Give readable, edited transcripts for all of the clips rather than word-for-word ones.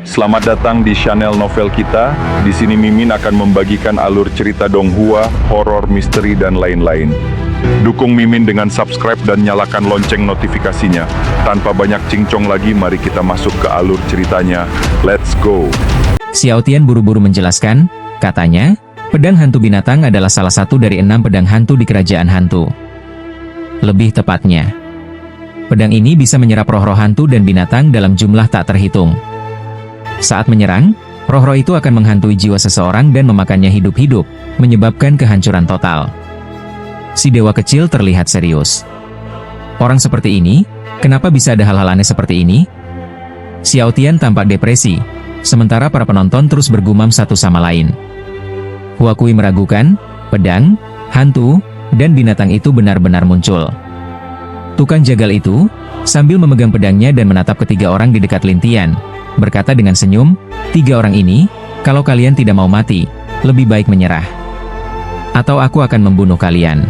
Selamat datang di channel novel kita. Di sini Mimin akan membagikan alur cerita donghua, horor, misteri, dan lain-lain. Dukung Mimin dengan subscribe dan nyalakan lonceng notifikasinya. Tanpa banyak cincong lagi, mari kita masuk ke alur ceritanya. Let's go! Xiao Tian buru-buru menjelaskan, katanya, pedang hantu binatang adalah salah satu dari 6 pedang hantu di kerajaan hantu. Lebih tepatnya, pedang ini bisa menyerap roh-roh hantu dan binatang dalam jumlah tak terhitung. Saat menyerang, roh-roh itu akan menghantui jiwa seseorang dan memakannya hidup-hidup, menyebabkan kehancuran total. Si dewa kecil terlihat serius. Orang seperti ini, kenapa bisa ada hal-hal aneh seperti ini? Xiao Tian tampak depresi, sementara para penonton terus bergumam satu sama lain. Huakui meragukan, pedang, hantu, dan binatang itu benar-benar muncul. Tukang jagal itu, sambil memegang pedangnya dan menatap ketiga orang di dekat Lin Tian, berkata dengan senyum, "Tiga orang ini, kalau kalian tidak mau mati, lebih baik menyerah. Atau aku akan membunuh kalian."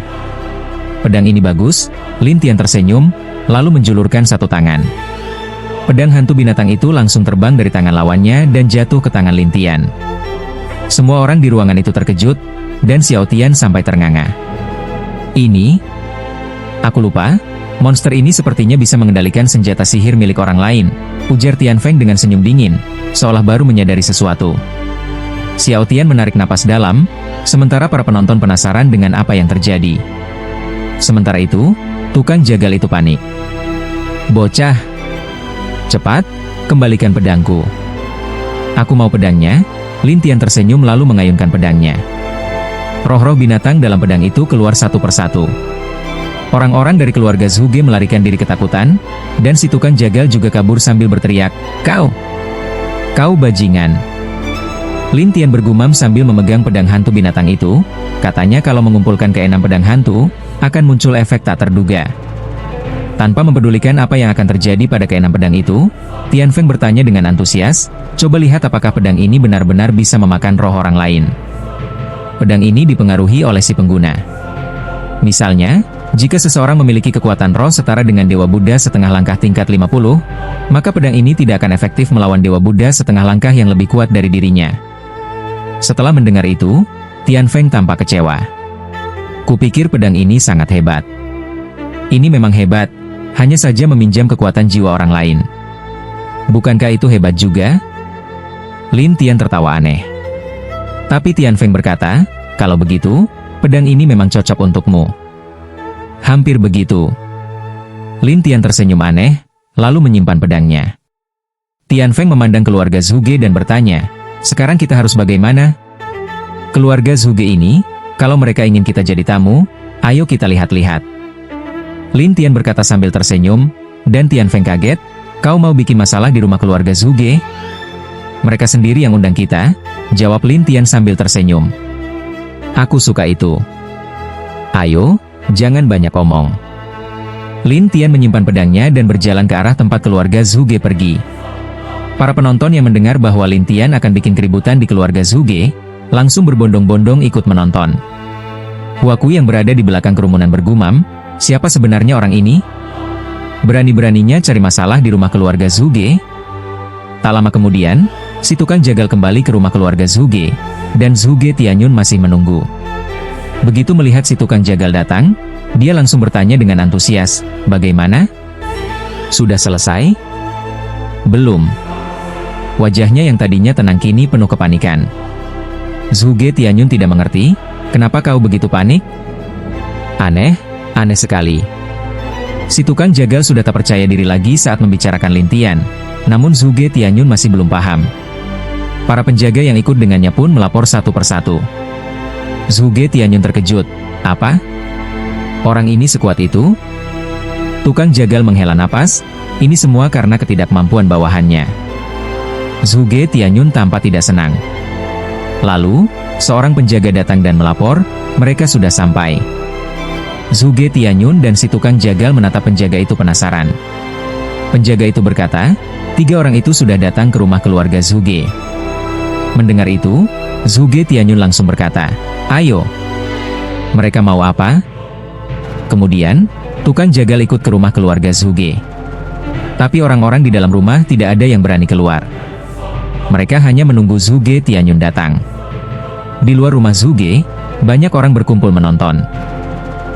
Pedang ini bagus, Lin Tian tersenyum, lalu menjulurkan satu tangan. Pedang hantu binatang itu langsung terbang dari tangan lawannya dan jatuh ke tangan Lin Tian. Semua orang di ruangan itu terkejut, dan Xiao Tian sampai ternganga. "Ini? Aku lupa, monster ini sepertinya bisa mengendalikan senjata sihir milik orang lain," ujar Tian Feng dengan senyum dingin, seolah baru menyadari sesuatu. Xiao Tian menarik napas dalam, sementara para penonton penasaran dengan apa yang terjadi. Sementara itu, tukang jagal itu panik. "Bocah, cepat, kembalikan pedangku." "Aku mau pedangnya." Lin Tian tersenyum lalu mengayunkan pedangnya. Roh-roh binatang dalam pedang itu keluar satu persatu. Orang-orang dari keluarga Zhuge melarikan diri ketakutan, dan si tukang jagal juga kabur sambil berteriak, Kau bajingan!" Lin Tian bergumam sambil memegang pedang hantu binatang itu, katanya kalau mengumpulkan ke-6 pedang hantu, akan muncul efek tak terduga. Tanpa mempedulikan apa yang akan terjadi pada ke-6 pedang itu, Tian Feng bertanya dengan antusias, "Coba lihat apakah pedang ini benar-benar bisa memakan roh orang lain." Pedang ini dipengaruhi oleh si pengguna. Misalnya, jika seseorang memiliki kekuatan roh setara dengan Dewa Buddha setengah langkah tingkat 50, maka pedang ini tidak akan efektif melawan Dewa Buddha setengah langkah yang lebih kuat dari dirinya. Setelah mendengar itu, Tian Feng tampak kecewa. "Kupikir pedang ini sangat hebat." "Ini memang hebat, hanya saja meminjam kekuatan jiwa orang lain." "Bukankah itu hebat juga?" Lin Tian tertawa aneh. Tapi Tian Feng berkata, "Kalau begitu, pedang ini memang cocok untukmu." "Hampir begitu." Lin Tian tersenyum aneh, lalu menyimpan pedangnya. Tian Feng memandang keluarga Zhuge dan bertanya, "Sekarang kita harus bagaimana?" "Keluarga Zhuge ini, kalau mereka ingin kita jadi tamu, ayo kita lihat-lihat." Lin Tian berkata sambil tersenyum, dan Tian Feng kaget, "Kau mau bikin masalah di rumah keluarga Zhuge?" "Mereka sendiri yang undang kita," jawab Lin Tian sambil tersenyum. "Aku suka itu. Ayo, jangan banyak omong." Lin Tian menyimpan pedangnya dan berjalan ke arah tempat keluarga Zhuge pergi. Para penonton yang mendengar bahwa Lin Tian akan bikin keributan di keluarga Zhuge, langsung berbondong-bondong ikut menonton. Huakui yang berada di belakang kerumunan bergumam, "Siapa sebenarnya orang ini? Berani-beraninya cari masalah di rumah keluarga Zhuge?" Tak lama kemudian, si tukang jagal kembali ke rumah keluarga Zhuge, dan Zhuge Tianyun masih menunggu. Begitu melihat si tukang jagal datang, dia langsung bertanya dengan antusias, "Bagaimana? Sudah selesai?" "Belum." Wajahnya yang tadinya tenang kini penuh kepanikan. Zhuge Tianyun tidak mengerti, "Kenapa kau begitu panik?" Aneh sekali." Si tukang jagal sudah tak percaya diri lagi saat membicarakan Lin Tian, namun Zhuge Tianyun masih belum paham. Para penjaga yang ikut dengannya pun melapor satu persatu. Zhuge Tianyun terkejut. "Apa? Orang ini sekuat itu?" Tukang jagal menghela napas, ini semua karena ketidakmampuan bawahannya. Zhuge Tianyun tampak tidak senang. Lalu, seorang penjaga datang dan melapor, mereka sudah sampai. Zhuge Tianyun dan si tukang jagal menatap penjaga itu penasaran. Penjaga itu berkata, "3 orang itu sudah datang ke rumah keluarga Zhuge." Mendengar itu, Zhuge Tianyun langsung berkata, "Ayo." "Mereka mau apa?" Kemudian, tukang jagal ikut ke rumah keluarga Zhuge. Tapi orang-orang di dalam rumah tidak ada yang berani keluar. Mereka hanya menunggu Zhuge Tianyun datang. Di luar rumah Zhuge, banyak orang berkumpul menonton.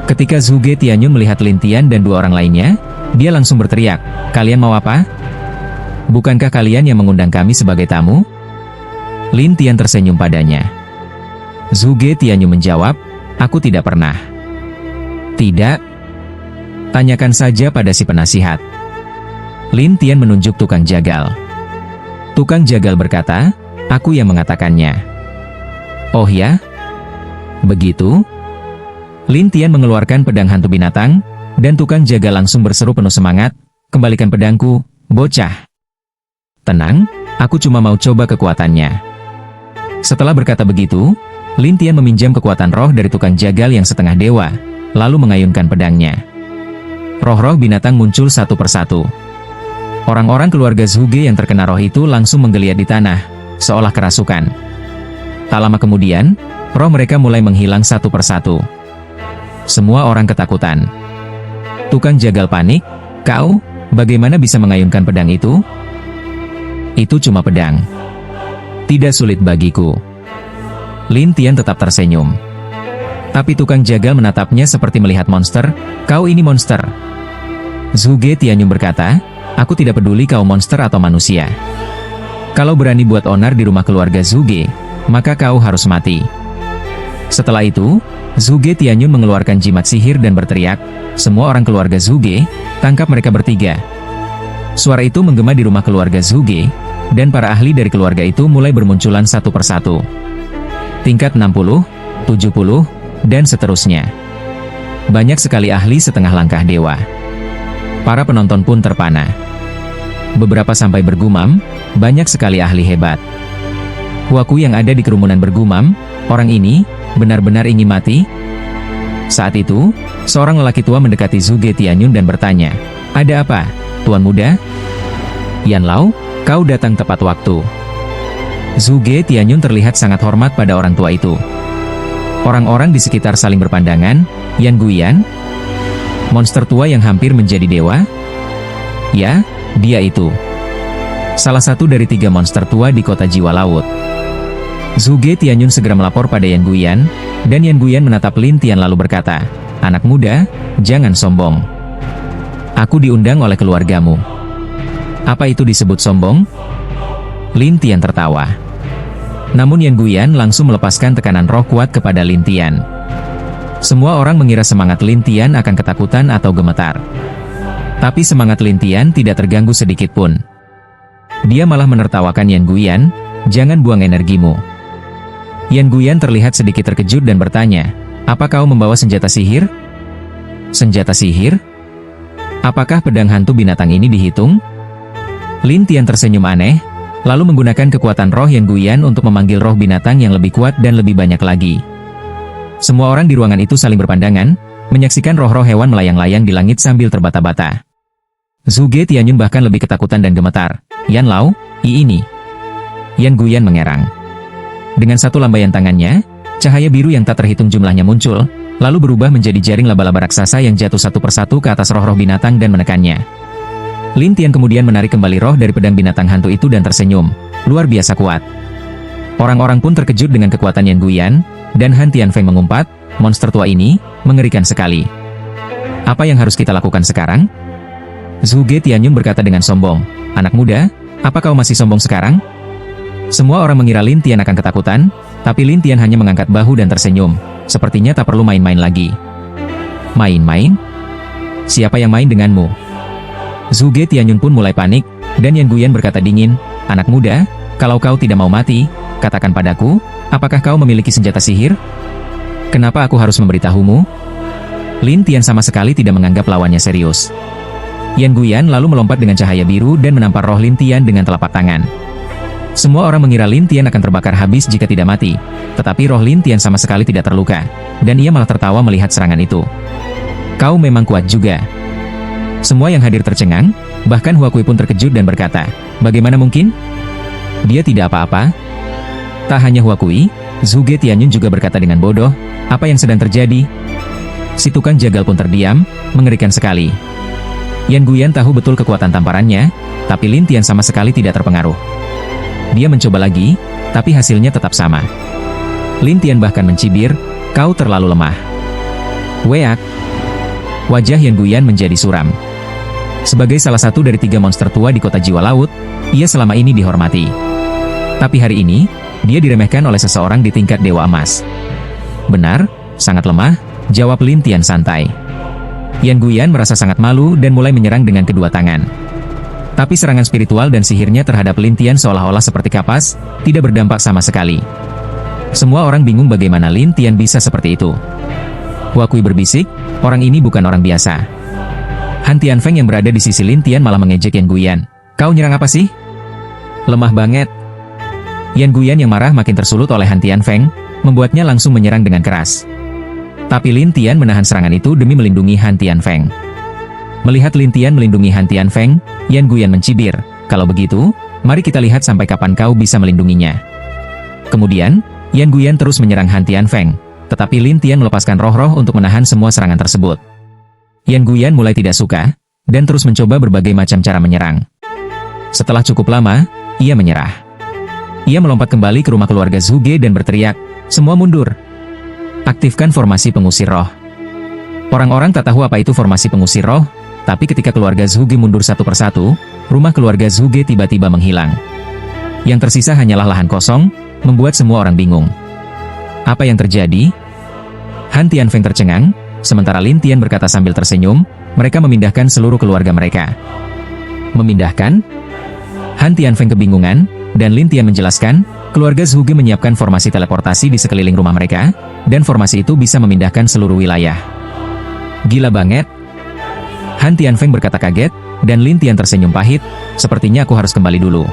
Ketika Zhuge Tianyun melihat Lin Tian dan dua orang lainnya, dia langsung berteriak, "Kalian mau apa? Bukankah kalian yang mengundang kami sebagai tamu?" Lin Tian tersenyum padanya. Zhuge Tianyun menjawab, "Aku tidak pernah." "Tidak? Tanyakan saja pada si penasihat." Lin Tian menunjuk tukang jagal. Tukang jagal berkata, "Aku yang mengatakannya." "Oh ya? Begitu?" Lin Tian mengeluarkan pedang hantu binatang, dan tukang jagal langsung berseru penuh semangat, "Kembalikan pedangku, bocah." "Tenang, aku cuma mau coba kekuatannya." Setelah berkata begitu, Lin Tian meminjam kekuatan roh dari tukang jagal yang setengah dewa, lalu mengayunkan pedangnya. Roh-roh binatang muncul satu persatu. Orang-orang keluarga Zhuge yang terkena roh itu langsung menggeliat di tanah, seolah kerasukan. Tak lama kemudian, roh mereka mulai menghilang satu persatu. Semua orang ketakutan. Tukang jagal panik, "Kau, bagaimana bisa mengayunkan pedang itu?" "Itu cuma pedang. Tidak sulit bagiku." Lin Tian tetap tersenyum. Tapi tukang jagal menatapnya seperti melihat monster. "Kau ini monster." Zhuge Tianyun berkata, "Aku tidak peduli kau monster atau manusia. Kalau berani buat onar di rumah keluarga Zhuge, maka kau harus mati." Setelah itu, Zhuge Tianyun mengeluarkan jimat sihir dan berteriak, "Semua orang keluarga Zhuge, tangkap mereka bertiga." Suara itu menggema di rumah keluarga Zhuge, dan para ahli dari keluarga itu mulai bermunculan satu persatu. Tingkat 60, 70, dan seterusnya. Banyak sekali ahli setengah langkah dewa. Para penonton pun terpana. Beberapa sampai bergumam, "Banyak sekali ahli hebat." Huaku yang ada di kerumunan bergumam, "Orang ini benar-benar ingin mati?" Saat itu, seorang lelaki tua mendekati Zhuge Tianyun dan bertanya, "Ada apa, Tuan Muda?" "Yan Lao, kau datang tepat waktu." Zhuge Tianyun terlihat sangat hormat pada orang tua itu. Orang-orang di sekitar saling berpandangan. "Yan Guyan? Monster tua yang hampir menjadi dewa?" "Ya, dia itu. Salah satu dari 3 monster tua di kota jiwa laut." Zhuge Tianyun segera melapor pada Yan Guyan, dan Yan Guyan menatap Lin Tian lalu berkata, "Anak muda, jangan sombong. Aku diundang oleh keluargamu." "Apa itu disebut sombong?" Lin Tian tertawa. Namun Yan Guyan langsung melepaskan tekanan roh kuat kepada Lin Tian. Semua orang mengira semangat Lin Tian akan ketakutan atau gemetar. Tapi semangat Lin Tian tidak terganggu sedikit pun. Dia malah menertawakan Yan Guyan, "Jangan buang energimu." Yan Guyan terlihat sedikit terkejut dan bertanya, "Apa kau membawa senjata sihir?" "Senjata sihir? Apakah pedang hantu binatang ini dihitung?" Lin Tian tersenyum aneh, lalu menggunakan kekuatan roh Yan Guyan untuk memanggil roh binatang yang lebih kuat dan lebih banyak lagi. Semua orang di ruangan itu saling berpandangan, menyaksikan roh-roh hewan melayang-layang di langit sambil terbata-bata. Zhuge Tianyun bahkan lebih ketakutan dan gemetar. "Yan Lao, ini." Yan Guyan mengerang. Dengan satu lambaian tangannya, cahaya biru yang tak terhitung jumlahnya muncul, lalu berubah menjadi jaring laba-laba raksasa yang jatuh satu persatu ke atas roh-roh binatang dan menekannya. Lin Tian kemudian menarik kembali roh dari pedang binatang hantu itu dan tersenyum. Luar biasa kuat. Orang-orang pun terkejut dengan kekuatan Yan Guyan, dan Han Tianfeng mengumpat, "Monster tua ini mengerikan sekali. Apa yang harus kita lakukan sekarang?" Zhuge Tianyun berkata dengan sombong, "Anak muda, apa kau masih sombong sekarang?" Semua orang mengira Lin Tian akan ketakutan, tapi Lin Tian hanya mengangkat bahu dan tersenyum. Sepertinya tak perlu main-main lagi. "Main-main? Siapa yang main denganmu?" Zhuge Tianyun pun mulai panik, dan Yan Guyan berkata dingin, "Anak muda, kalau kau tidak mau mati, katakan padaku, apakah kau memiliki senjata sihir? Kenapa aku harus memberitahumu?" Lin Tian sama sekali tidak menganggap lawannya serius. Yan Guyan lalu melompat dengan cahaya biru dan menampar roh Lin Tian dengan telapak tangan. Semua orang mengira Lin Tian akan terbakar habis jika tidak mati, tetapi roh Lin Tian sama sekali tidak terluka, dan ia malah tertawa melihat serangan itu. "Kau memang kuat juga." Semua yang hadir tercengang, bahkan Huakui pun terkejut dan berkata, "Bagaimana mungkin? Dia tidak apa-apa." Tak hanya Huakui, Zhuge Tianyun juga berkata dengan bodoh, "Apa yang sedang terjadi?" Si tukang jagal pun terdiam, mengerikan sekali. Yan Guyan tahu betul kekuatan tamparannya, tapi Lin Tian sama sekali tidak terpengaruh. Dia mencoba lagi, tapi hasilnya tetap sama. Lin Tian bahkan mencibir, "Kau terlalu lemah." Weak. Wajah Yan Guyan menjadi suram. Sebagai salah satu dari 3 monster tua di kota jiwa laut, ia selama ini dihormati. Tapi hari ini, dia diremehkan oleh seseorang di tingkat Dewa Emas. "Benar, sangat lemah," jawab Lin Tian santai. Yan Guyan merasa sangat malu dan mulai menyerang dengan kedua tangan. Tapi serangan spiritual dan sihirnya terhadap Lin Tian seolah-olah seperti kapas, tidak berdampak sama sekali. Semua orang bingung bagaimana Lin Tian bisa seperti itu. Hua Kui berbisik, "Orang ini bukan orang biasa." Han Tianfeng yang berada di sisi Lin Tian malah mengejek Yan Guyan. "Kau nyerang apa sih? Lemah banget." Yan Guyan yang marah makin tersulut oleh Han Tianfeng, membuatnya langsung menyerang dengan keras. Tapi Lin Tian menahan serangan itu demi melindungi Han Tianfeng. Melihat Lin Tian melindungi Han Tianfeng, Yan Guyan mencibir, "Kalau begitu, mari kita lihat sampai kapan kau bisa melindunginya." Kemudian, Yan Guyan terus menyerang Han Tianfeng, tetapi Lin Tian melepaskan roh-roh untuk menahan semua serangan tersebut. Yan Guyan mulai tidak suka, dan terus mencoba berbagai macam cara menyerang. Setelah cukup lama, ia menyerah. Ia melompat kembali ke rumah keluarga Zhuge dan berteriak, "Semua mundur! Aktifkan formasi pengusir roh." Orang-orang tak tahu apa itu formasi pengusir roh, tapi ketika keluarga Zhuge mundur satu persatu, rumah keluarga Zhuge tiba-tiba menghilang. Yang tersisa hanyalah lahan kosong, membuat semua orang bingung. Apa yang terjadi? Han Tianfeng tercengang, sementara Lin Tian berkata sambil tersenyum, "Mereka memindahkan seluruh keluarga mereka." Memindahkan? Han Tianfeng kebingungan, dan Lin Tian menjelaskan, keluarga Zhuge menyiapkan formasi teleportasi di sekeliling rumah mereka, dan formasi itu bisa memindahkan seluruh wilayah. Gila banget. Han Tianfeng berkata kaget, dan Lin Tian tersenyum pahit, "Sepertinya aku harus kembali dulu."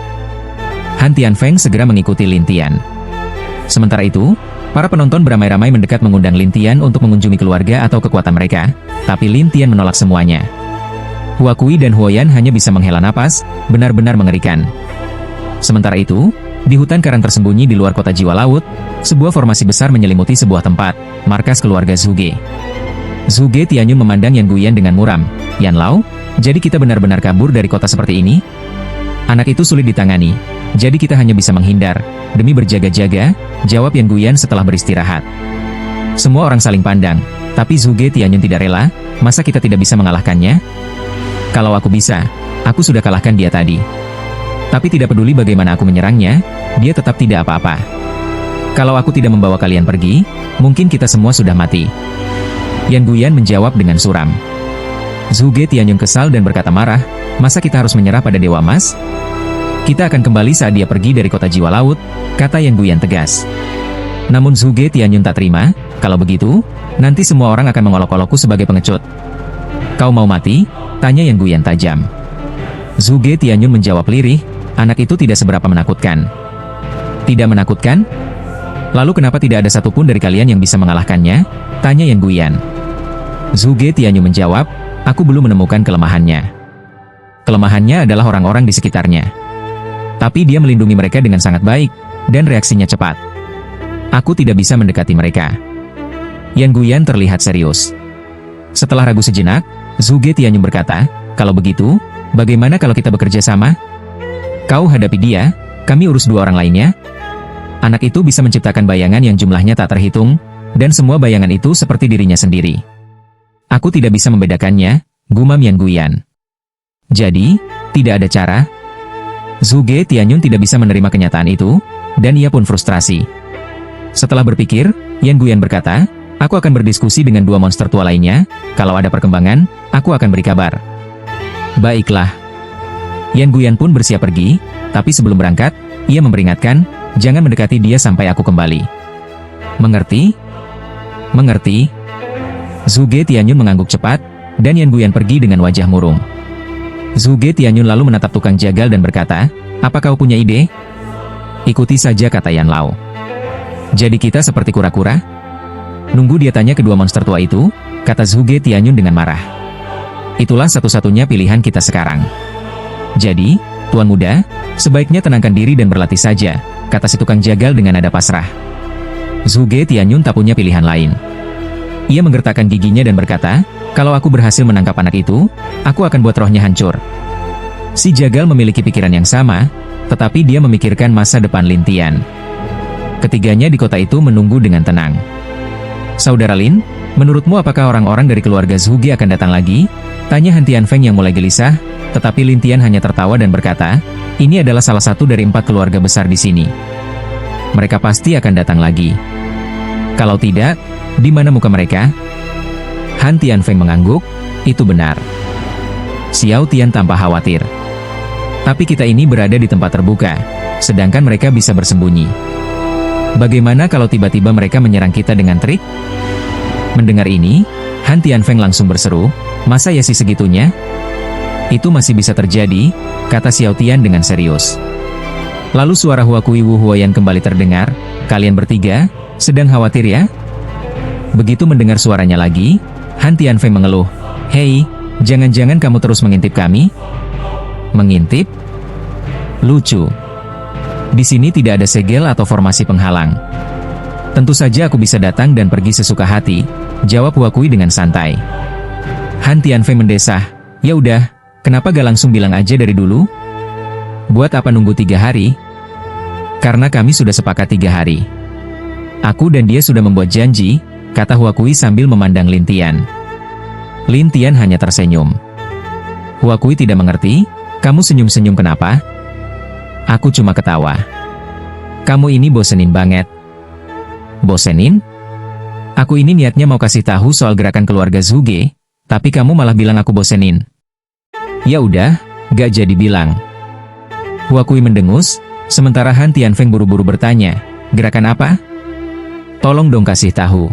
Han Tianfeng segera mengikuti Lin Tian. Sementara itu, para penonton beramai-ramai mendekat mengundang Lin Tian untuk mengunjungi keluarga atau kekuatan mereka, tapi Lin Tian menolak semuanya. Hua Kui dan Huoyan hanya bisa menghela napas, benar-benar mengerikan. Sementara itu, di hutan karang tersembunyi di luar kota jiwa laut, sebuah formasi besar menyelimuti sebuah tempat, markas keluarga Zhuge. Zhuge Tianyun memandang Yan Guyan dengan muram. "Yan Lao, jadi kita benar-benar kabur dari kota seperti ini? Anak itu sulit ditangani, jadi kita hanya bisa menghindar, demi berjaga-jaga," jawab Yan Guyan setelah beristirahat. Semua orang saling pandang, tapi Zhuge Tianyun tidak rela. "Masa kita tidak bisa mengalahkannya? Kalau aku bisa, aku sudah kalahkan dia tadi. Tapi tidak peduli bagaimana aku menyerangnya, dia tetap tidak apa-apa. Kalau aku tidak membawa kalian pergi, mungkin kita semua sudah mati." Yan Guyan menjawab dengan suram. Zhuge Tianyun kesal dan berkata marah, "Masa kita harus menyerah pada Dewa Emas? Kita akan kembali saat dia pergi dari kota jiwa laut," kata Yan Guyan tegas. Namun Zhuge Tianyun tak terima. "Kalau begitu, nanti semua orang akan mengolok-olokku sebagai pengecut." "Kau mau mati?" tanya Yan Guyan tajam. Zhuge Tianyun menjawab lirih, "Anak itu tidak seberapa menakutkan." "Tidak menakutkan? Lalu kenapa tidak ada satupun dari kalian yang bisa mengalahkannya?" tanya Yan Guyan. Zhuge Tianyun menjawab, "Aku belum menemukan kelemahannya. Kelemahannya adalah orang-orang di sekitarnya. Tapi dia melindungi mereka dengan sangat baik, dan reaksinya cepat. Aku tidak bisa mendekati mereka." Yan Guyan terlihat serius. Setelah ragu sejenak, Zhuge Tianyun berkata, "Kalau begitu, bagaimana kalau kita bekerja sama? Kau hadapi dia, kami urus 2 orang lainnya." Anak itu bisa menciptakan bayangan yang jumlahnya tak terhitung, dan semua bayangan itu seperti dirinya sendiri. "Aku tidak bisa membedakannya," gumam Yan Guyan. "Jadi, tidak ada cara?" Zhuge Tianyun tidak bisa menerima kenyataan itu, dan ia pun frustrasi. Setelah berpikir, Yan Guyan berkata, "Aku akan berdiskusi dengan 2 monster tua lainnya, kalau ada perkembangan, aku akan beri kabar." "Baiklah." Yan Guyan pun bersiap pergi, tapi sebelum berangkat, ia memperingatkan, "Jangan mendekati dia sampai aku kembali." "Mengerti?" "Mengerti." Zhuge Tianyun mengangguk cepat, dan Yan Guyan pergi dengan wajah murung. Zhuge Tianyun lalu menatap tukang jagal dan berkata, "Apa kau punya ide?" "Ikuti saja," kata Yan Lao. "Jadi kita seperti kura-kura?" "Nunggu dia tanya kedua monster tua itu," kata Zhuge Tianyun dengan marah. "Itulah satu-satunya pilihan kita sekarang. Jadi, Tuan Muda, sebaiknya tenangkan diri dan berlatih saja," kata si tukang jagal dengan nada pasrah. Zhuge Tianyun tak punya pilihan lain. Ia menggertakkan giginya dan berkata, "Kalau aku berhasil menangkap anak itu, aku akan buat rohnya hancur." Si jagal memiliki pikiran yang sama, tetapi dia memikirkan masa depan Lin Tian. Ketiganya di kota itu menunggu dengan tenang. Saudara Lin, menurutmu apakah orang-orang dari keluarga Zhuge akan datang lagi? Tanya Han Tianfeng yang mulai gelisah, tetapi Lin Tian hanya tertawa dan berkata, ini adalah salah satu dari 4 keluarga besar di sini. Mereka pasti akan datang lagi. Kalau tidak, di mana muka mereka? Han Tianfeng mengangguk, itu benar. Xiao Tian tampak khawatir. Tapi kita ini berada di tempat terbuka, sedangkan mereka bisa bersembunyi. Bagaimana kalau tiba-tiba mereka menyerang kita dengan trik? Mendengar ini, Han Tianfeng langsung berseru, masa ya sih segitunya? Itu masih bisa terjadi, kata Xiao Tian dengan serius. Lalu suara Hua Kui Wu Huoyan kembali terdengar, kalian bertiga, sedang khawatir ya? Begitu mendengar suaranya lagi, Han Tianfeng mengeluh, hei, jangan-jangan kamu terus mengintip kami? Mengintip? Lucu. Di sini tidak ada segel atau formasi penghalang. Tentu saja aku bisa datang dan pergi sesuka hati, jawab Hua Kui dengan santai. Han Tianfeng mendesah, ya udah, kenapa gak langsung bilang aja dari dulu? Buat apa nunggu 3 hari? Karena kami sudah sepakat 3 hari. Aku dan dia sudah membuat janji, kata Hua Kui sambil memandang Lin Tian. Lin Tian hanya tersenyum. Hua Kui tidak mengerti, kamu senyum-senyum kenapa? Aku cuma ketawa. Kamu ini bosenin banget. Bosenin? Aku ini niatnya mau kasih tahu soal gerakan keluarga Zhuge, tapi kamu malah bilang aku bosenin. Ya udah, gak jadi bilang. Hua Kui mendengus, sementara Han Tianfeng buru-buru bertanya, gerakan apa? Tolong dong kasih tahu.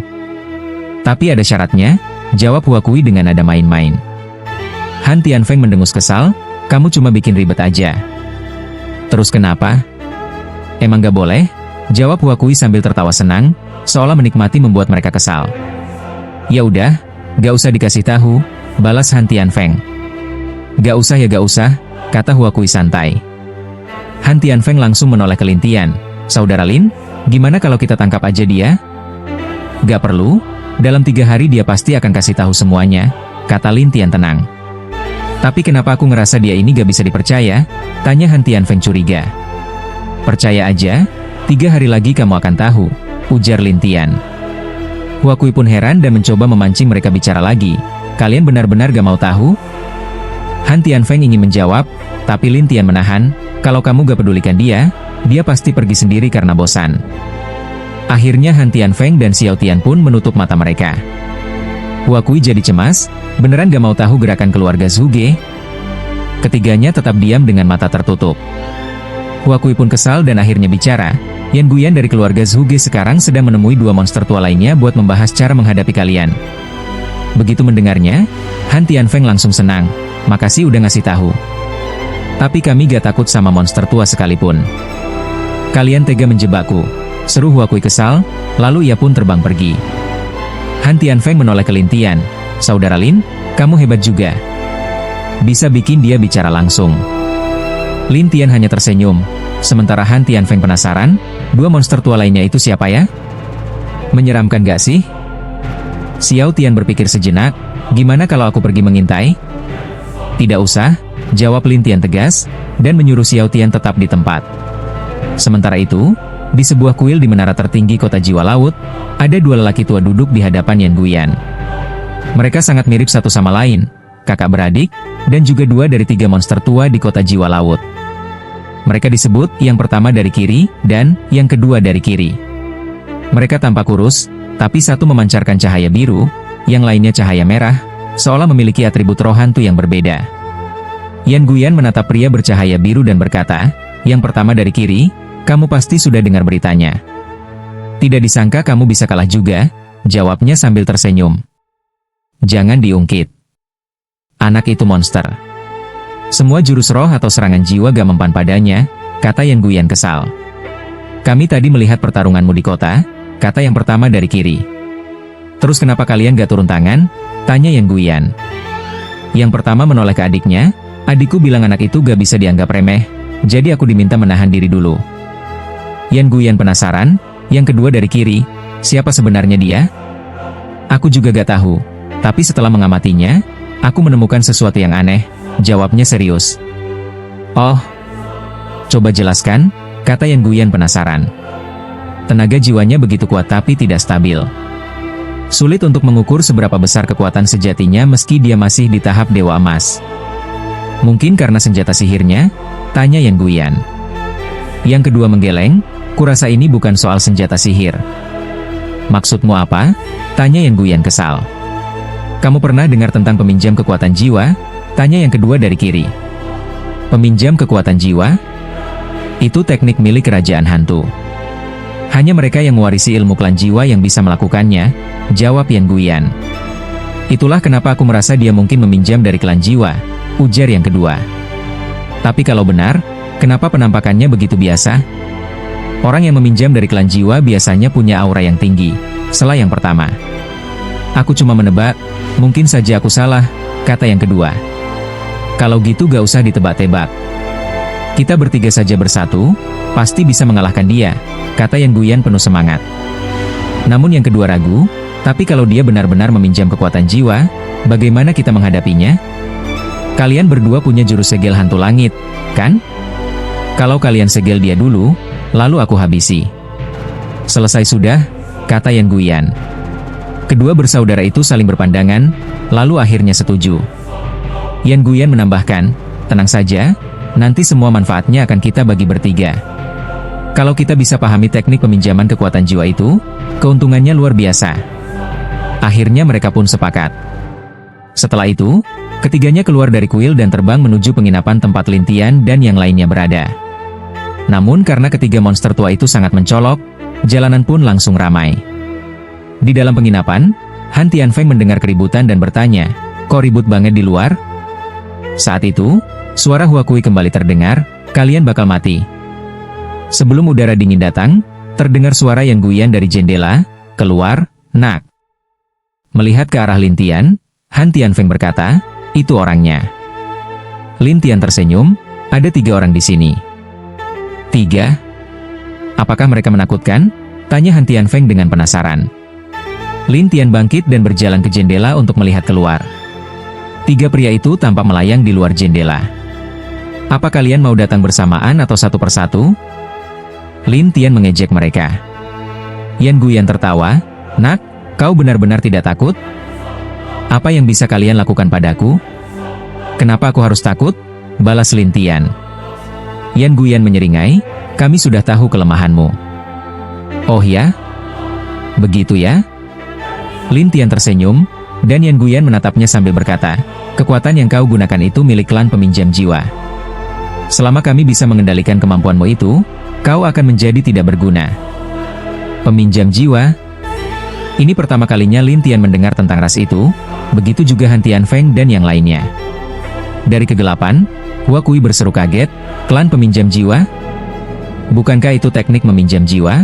Tapi ada syaratnya, jawab Hua Kui dengan nada main-main. Han Tianfeng mendengus kesal, kamu cuma bikin ribet aja. Terus kenapa? Emang gak boleh? Jawab Hua Kui sambil tertawa senang, seolah menikmati membuat mereka kesal. Ya udah, gak usah dikasih tahu, balas Han Tianfeng. Gak usah ya gak usah, kata Hua Kui santai. Han Tianfeng langsung menoleh ke Lin Tian. Saudara Lin, gimana kalau kita tangkap aja dia? Gak perlu, dalam 3 hari dia pasti akan kasih tahu semuanya, kata Lin Tian tenang. Tapi kenapa aku ngerasa dia ini gak bisa dipercaya? Tanya Han Tianfeng curiga. Percaya aja, 3 hari lagi kamu akan tahu, ujar Lin Tian. Hua Kui pun heran dan mencoba memancing mereka bicara lagi. Kalian benar-benar gak mau tahu? Han Tianfeng ingin menjawab, tapi Lin Tian menahan, kalau kamu gak pedulikan dia pasti pergi sendiri karena bosan. Akhirnya Han Tianfeng dan Xiao Tian pun menutup mata mereka. Hua Kui jadi cemas, beneran gak mau tahu gerakan keluarga Zhuge? Ketiganya tetap diam dengan mata tertutup. Hua Kui pun kesal dan akhirnya bicara, Yan Guyan dari keluarga Zhuge sekarang sedang menemui 2 monster tua lainnya buat membahas cara menghadapi kalian. Begitu mendengarnya, Han Tianfeng langsung senang, makasih udah ngasih tahu. Tapi kami gak takut sama monster tua sekalipun. Kalian tega menjebakku, seru Hua Kui kesal, lalu ia pun terbang pergi. Han Tianfeng menoleh ke Lin Tian, saudara Lin, kamu hebat juga. Bisa bikin dia bicara langsung. Lin Tian hanya tersenyum, sementara Han Tianfeng penasaran, 2 monster tua lainnya itu siapa ya? Menyeramkan gak sih? Xiao Tian berpikir sejenak, gimana kalau aku pergi mengintai? Tidak usah, jawab Lin Tian tegas, dan menyuruh Xiao Tian tetap di tempat. Sementara itu, di sebuah kuil di menara tertinggi kota jiwa laut, ada 2 lelaki tua duduk di hadapan Yan Guyan. Mereka sangat mirip satu sama lain, kakak beradik, dan juga 2 dari 3 monster tua di kota jiwa laut. Mereka disebut yang pertama dari kiri, dan yang kedua dari kiri. Mereka tampak kurus, tapi satu memancarkan cahaya biru, yang lainnya cahaya merah, seolah memiliki atribut roh hantu yang berbeda. Yan Guyan menatap pria bercahaya biru dan berkata, yang pertama dari kiri, kamu pasti sudah dengar beritanya. Tidak disangka kamu bisa kalah juga, jawabnya sambil tersenyum. Jangan diungkit. Anak itu monster. Semua jurus roh atau serangan jiwa gak mempan padanya, kata Yan Guyan kesal. Kami tadi melihat pertarunganmu di kota, kata yang pertama dari kiri. Terus kenapa kalian gak turun tangan? Tanya Yan Guyan. Yang pertama menoleh ke adiknya, adikku bilang anak itu gak bisa dianggap remeh, jadi aku diminta menahan diri dulu. Yan Guyan penasaran, yang kedua dari kiri, siapa sebenarnya dia? Aku juga gak tahu, tapi setelah mengamatinya, aku menemukan sesuatu yang aneh, jawabnya serius. Oh, Coba jelaskan, kata Yan Guyan penasaran. Tenaga jiwanya begitu kuat tapi tidak stabil. Sulit untuk mengukur seberapa besar kekuatan sejatinya meski dia masih di tahap Dewa Emas. Mungkin karena senjata sihirnya? Tanya Yan Guyan. Yang kedua menggeleng, kurasa ini bukan soal senjata sihir. Maksudmu apa? Tanya Yan Guyan kesal. Kamu pernah dengar tentang peminjam kekuatan jiwa? Tanya yang kedua dari kiri. Peminjam kekuatan jiwa? Itu teknik milik kerajaan hantu. Hanya mereka yang mewarisi ilmu klan jiwa yang bisa melakukannya, jawab Yan Guyan. Itulah kenapa aku merasa dia mungkin meminjam dari klan jiwa, ujar yang kedua. Tapi kalau benar, kenapa penampakannya begitu biasa? Orang yang meminjam dari klan jiwa biasanya punya aura yang tinggi, sela yang pertama. Aku cuma menebak, mungkin saja aku salah, kata yang kedua. Kalau gitu gak usah ditebak-tebak. Kita bertiga saja bersatu, pasti bisa mengalahkan dia, kata Yan Guyan penuh semangat. Namun yang kedua ragu, tapi kalau dia benar-benar meminjam kekuatan jiwa, bagaimana kita menghadapinya? Kalian berdua punya jurus segel hantu langit, kan? Kalau kalian segel dia dulu, lalu aku habisi. Selesai sudah, kata Yan Guyan. Kedua bersaudara itu saling berpandangan, lalu akhirnya setuju. Yan Guyan menambahkan, tenang saja, nanti semua manfaatnya akan kita bagi bertiga. Kalau kita bisa pahami teknik peminjaman kekuatan jiwa itu, keuntungannya luar biasa. Akhirnya mereka pun sepakat. Setelah itu, ketiganya keluar dari kuil dan terbang menuju penginapan tempat Lin Tian dan yang lainnya berada. Namun karena ketiga monster tua itu sangat mencolok, jalanan pun langsung ramai. Di dalam penginapan, Han Tianfeng mendengar keributan dan bertanya, kok ribut banget di luar? Saat itu, suara Hua Kui kembali terdengar, kalian bakal mati. Sebelum udara dingin datang, terdengar suara Yan Guyan dari jendela, keluar, nak. Melihat ke arah Lin Tian, Han Tianfeng berkata, itu orangnya. Lin Tian tersenyum, ada 3 orang di sini. 3? Apakah mereka menakutkan? Tanya Han Tianfeng dengan penasaran. Lin Tian bangkit dan berjalan ke jendela untuk melihat keluar. 3 pria itu tampak melayang di luar jendela. Apa kalian mau datang bersamaan atau satu persatu? Lin Tian mengejek mereka. Yan Guyan tertawa, nak, kau benar-benar tidak takut? Apa yang bisa kalian lakukan padaku? Kenapa aku harus takut? Balas Lin Tian. Yan Guyan menyeringai, kami sudah tahu kelemahanmu. Oh ya? Begitu ya? Lin Tian tersenyum, dan Yan Guyan menatapnya sambil berkata, kekuatan yang kau gunakan itu milik klan peminjam jiwa. Selama kami bisa mengendalikan kemampuanmu itu, kau akan menjadi tidak berguna. Peminjam jiwa? Ini pertama kalinya Lin Tian mendengar tentang ras itu, begitu juga Han Tianfeng dan yang lainnya. Dari kegelapan, Hua Kui berseru kaget, klan peminjam jiwa? Bukankah itu teknik meminjam jiwa?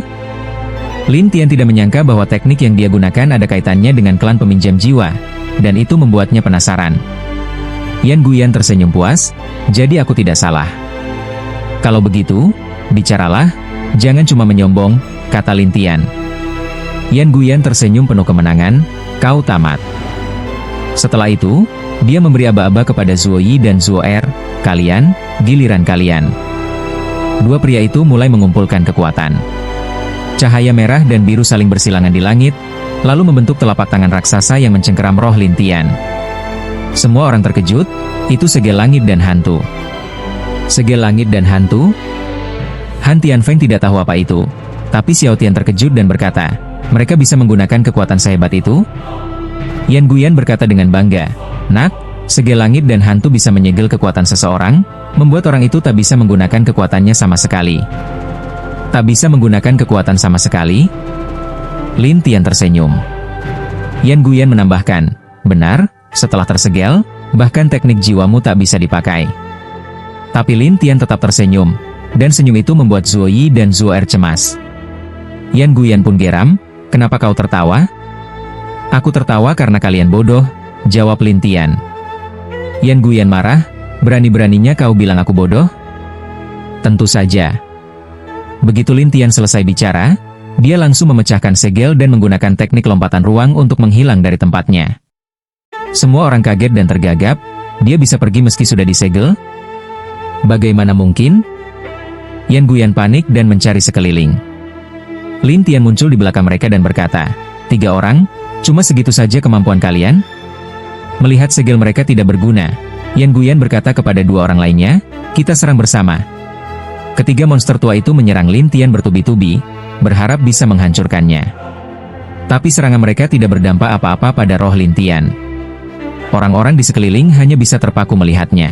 Lin Tian tidak menyangka bahwa teknik yang dia gunakan ada kaitannya dengan klan peminjam jiwa, dan itu membuatnya penasaran. Yan Guyan tersenyum puas, jadi aku tidak salah. Kalau begitu, bicaralah, jangan cuma menyombong, kata Lin Tian. Yan Guyan tersenyum penuh kemenangan, kau tamat. Setelah itu, dia memberi aba-aba kepada Zuo Yi dan Zuo Er, kalian, giliran kalian. 2 pria itu mulai mengumpulkan kekuatan. Cahaya merah dan biru saling bersilangan di langit, lalu membentuk telapak tangan raksasa yang mencengkeram roh Lin Tian. Semua orang terkejut, itu segel langit dan hantu. Segel langit dan hantu? Han Tianfeng tidak tahu apa itu, tapi Xiao Tian terkejut dan berkata, mereka bisa menggunakan kekuatan sehebat itu? Yan Guyan berkata dengan bangga, nak, segel langit dan hantu bisa menyegel kekuatan seseorang, membuat orang itu tak bisa menggunakan kekuatannya sama sekali. Tak bisa menggunakan kekuatan sama sekali? Lin Tian tersenyum. Yan Guyan menambahkan, benar, setelah tersegel, bahkan teknik jiwamu tak bisa dipakai. Tapi Lin Tian tetap tersenyum, dan senyum itu membuat Zuo Yi dan Zuo Er cemas. Yan Guyan pun geram, kenapa kau tertawa? Aku tertawa karena kalian bodoh, jawab Lin Tian. Yan Guyan marah, berani-beraninya kau bilang aku bodoh? Tentu saja. Begitu Lin Tian selesai bicara, dia langsung memecahkan segel dan menggunakan teknik lompatan ruang untuk menghilang dari tempatnya. Semua orang kaget dan tergagap, dia bisa pergi meski sudah disegel? Bagaimana mungkin? Yan Guyan panik dan mencari sekeliling. Lin Tian muncul di belakang mereka dan berkata, "3 orang? Cuma segitu saja kemampuan kalian?" Melihat segel mereka tidak berguna, Yan Guyan berkata kepada 2 orang lainnya, "Kita serang bersama." Ketiga monster tua itu menyerang Lin Tian bertubi-tubi, berharap bisa menghancurkannya. Tapi serangan mereka tidak berdampak apa-apa pada roh Lin Tian. Orang-orang di sekeliling hanya bisa terpaku melihatnya.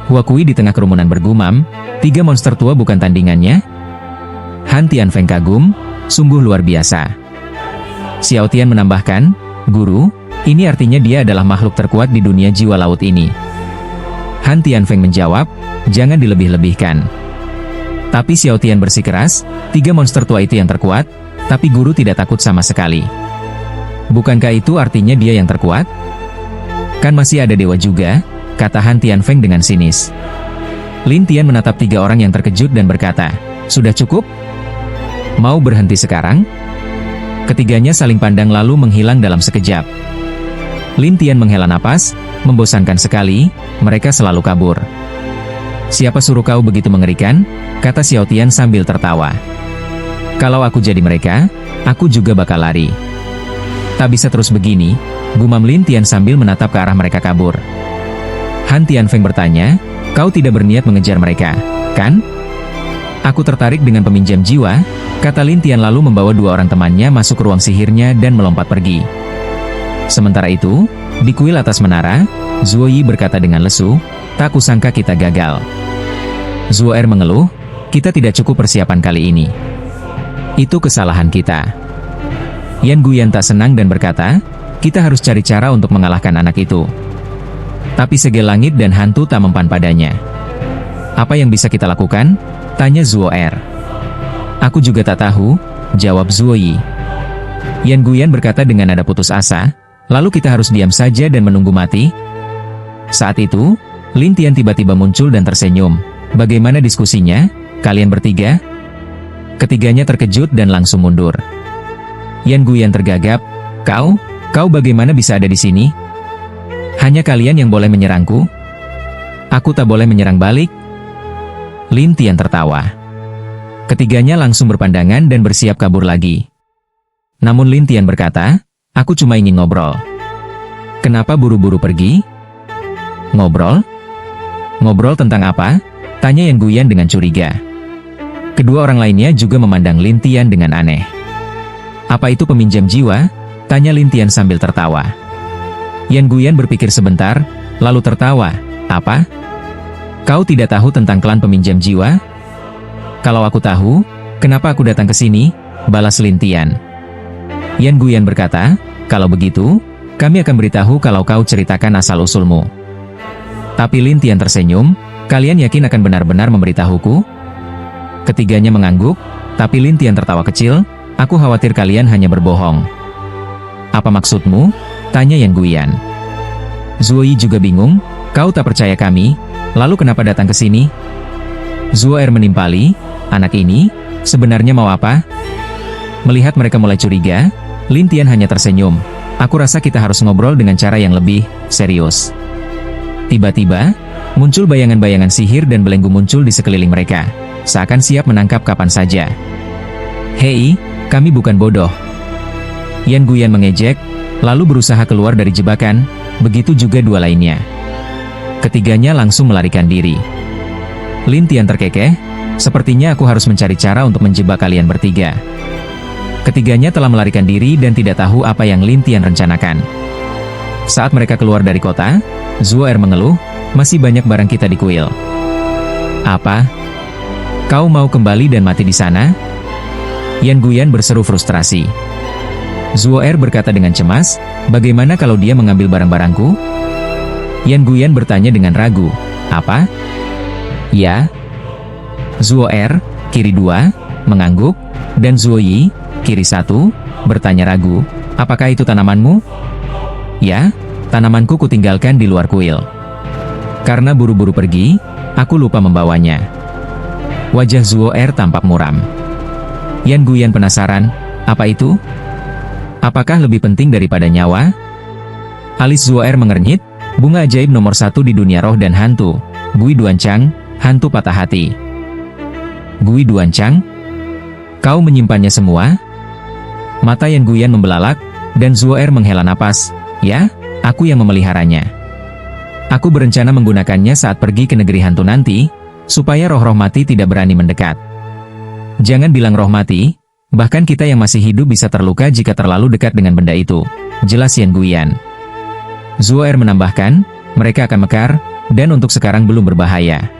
Hua Kui di tengah kerumunan bergumam, 3 monster tua bukan tandingannya? Han Tianfeng kagum, sungguh luar biasa. Xiao Tian menambahkan, "Guru, ini artinya dia adalah makhluk terkuat di dunia jiwa laut ini." Han Tianfeng menjawab, "Jangan dilebih-lebihkan." Tapi Xiao Tian bersikeras, 3 monster tua itu yang terkuat, tapi guru tidak takut sama sekali. Bukankah itu artinya dia yang terkuat? Kan masih ada dewa juga, kata Han Tianfeng dengan sinis. Lin Tian menatap 3 orang yang terkejut dan berkata, "Sudah cukup? Mau berhenti sekarang?" Ketiganya saling pandang lalu menghilang dalam sekejap. Lin Tian menghela napas, membosankan sekali, mereka selalu kabur. "Siapa suruh kau begitu mengerikan?" kata Xiao Tian sambil tertawa. "Kalau aku jadi mereka, aku juga bakal lari." "Tak bisa terus begini," gumam Lin Tian sambil menatap ke arah mereka kabur. Han Tianfeng bertanya, "Kau tidak berniat mengejar mereka, kan?" "Aku tertarik dengan peminjam jiwa," kata Lin Tian lalu membawa 2 orang temannya masuk ke ruang sihirnya dan melompat pergi. Sementara itu, di kuil atas menara, Zuo Yi berkata dengan lesu, "Tak kusangka kita gagal." Zuo Er mengeluh, "Kita tidak cukup persiapan kali ini. Itu kesalahan kita." Yan Guyan tak senang dan berkata, "Kita harus cari cara untuk mengalahkan anak itu." Tapi segel langit dan hantu tak mempan padanya. "Apa yang bisa kita lakukan?" tanya Zuo Er. "Aku juga tak tahu," jawab Zuo Yi. Yan Guyan berkata dengan nada putus asa, "Lalu kita harus diam saja dan menunggu mati?" Saat itu, Lin Tian tiba-tiba muncul dan tersenyum. "Bagaimana diskusinya, kalian bertiga?" Ketiganya terkejut dan langsung mundur. Yan Guyan tergagap, Kau bagaimana bisa ada di sini? Hanya kalian yang boleh menyerangku? Aku tak boleh menyerang balik?" Lin Tian tertawa. Ketiganya langsung berpandangan dan bersiap kabur lagi. Namun Lin Tian berkata, "Aku cuma ingin ngobrol." "Kenapa buru-buru pergi?" "Ngobrol? Ngobrol tentang apa?" tanya Yan Guyan dengan curiga. Kedua orang lainnya juga memandang Lin Tian dengan aneh. "Apa itu peminjam jiwa?" tanya Lin Tian sambil tertawa. Yan Guyan berpikir sebentar, lalu tertawa. "Apa? Kau tidak tahu tentang klan peminjam jiwa?" "Kalau aku tahu, kenapa aku datang ke sini?" balas Lin Tian. Yan Guyan berkata, "Kalau begitu, kami akan beritahu kalau kau ceritakan asal-usulmu." Tapi Lin Tian tersenyum, "Kalian yakin akan benar-benar memberitahuku?" Ketiganya mengangguk, tapi Lin Tian tertawa kecil, "Aku khawatir kalian hanya berbohong." "Apa maksudmu?" tanya Yan Guyan. Zuo Yi juga bingung, "Kau tak percaya kami, lalu kenapa datang ke sini?" Zuo Er menimpali, "Anak ini, sebenarnya mau apa?" Melihat mereka mulai curiga, Lin Tian hanya tersenyum, "Aku rasa kita harus ngobrol dengan cara yang lebih serius." Tiba-tiba, muncul bayangan-bayangan sihir dan belenggu muncul di sekeliling mereka, seakan siap menangkap kapan saja. "Hei, kami bukan bodoh." Yan Guyan mengejek, lalu berusaha keluar dari jebakan, begitu juga 2 lainnya. Ketiganya langsung melarikan diri. Lin Tian terkekeh, "Sepertinya aku harus mencari cara untuk menjebak kalian bertiga." Ketiganya telah melarikan diri dan tidak tahu apa yang Lin Tian rencanakan. Saat mereka keluar dari kota, Zuo Er mengeluh, "Masih banyak barang kita di kuil." "Apa? Kau mau kembali dan mati di sana?" Yan Guyan berseru frustrasi. Zuo Er berkata dengan cemas, "Bagaimana kalau dia mengambil barang-barangku?" Yan Guyan bertanya dengan ragu, "Apa?" "Ya." Zuo Er, kiri 2, mengangguk, dan Zuo Yi, kiri 1, bertanya ragu, "Apakah itu tanamanmu?" "Ya, tanamanku kutinggalkan di luar kuil. Karena buru-buru pergi, aku lupa membawanya." Wajah Zuo Er tampak muram. Yan Guyan penasaran, "Apa itu? Apakah lebih penting daripada nyawa?" Alis Zuo Er mengernyit, "Bunga ajaib nomor 1 di dunia roh dan hantu, Gui Duancang, hantu patah hati." Gui Duancang? Kau menyimpannya semua? Mata Yan Guyan membelalak, dan Zuo'er menghela napas. Ya, aku yang memeliharanya. Aku berencana menggunakannya saat pergi ke negeri hantu nanti, supaya roh-roh mati tidak berani mendekat. Jangan bilang roh mati, bahkan kita yang masih hidup bisa terluka jika terlalu dekat dengan benda itu, jelas Yan Guyan. Zuo'er menambahkan, mereka akan mekar, dan untuk sekarang belum berbahaya.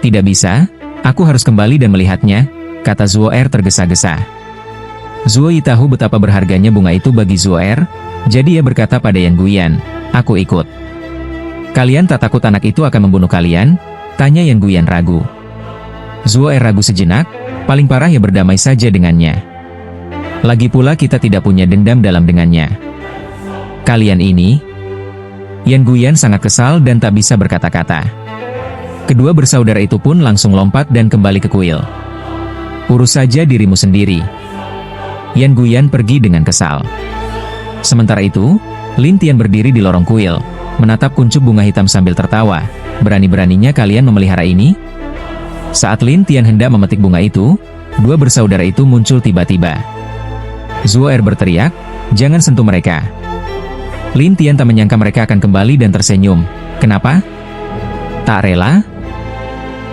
Tidak bisa, aku harus kembali dan melihatnya, kata Zuo'er tergesa-gesa. Zuoyi tahu betapa berharganya bunga itu bagi Zuo'er, jadi ia berkata pada Yan Guyan, aku ikut. Kalian tak takut anak itu akan membunuh kalian? Tanya Yan Guyan ragu. Zuo'er ragu sejenak, paling parah ya berdamai saja dengannya. Lagi pula kita tidak punya dendam dalam dengannya. Kalian ini? Yan Guyan sangat kesal dan tak bisa berkata-kata. Kedua bersaudara itu pun langsung lompat dan kembali ke kuil. Urus saja dirimu sendiri. Yan Guyan pergi dengan kesal. Sementara itu, Lin Tian berdiri di lorong kuil, menatap kuncup bunga hitam sambil tertawa. Berani-beraninya kalian memelihara ini? Saat Lin Tian hendak memetik bunga itu, dua bersaudara itu muncul tiba-tiba. Zuo'er berteriak, jangan sentuh mereka. Lin Tian tak menyangka mereka akan kembali dan tersenyum. Kenapa? Tak rela?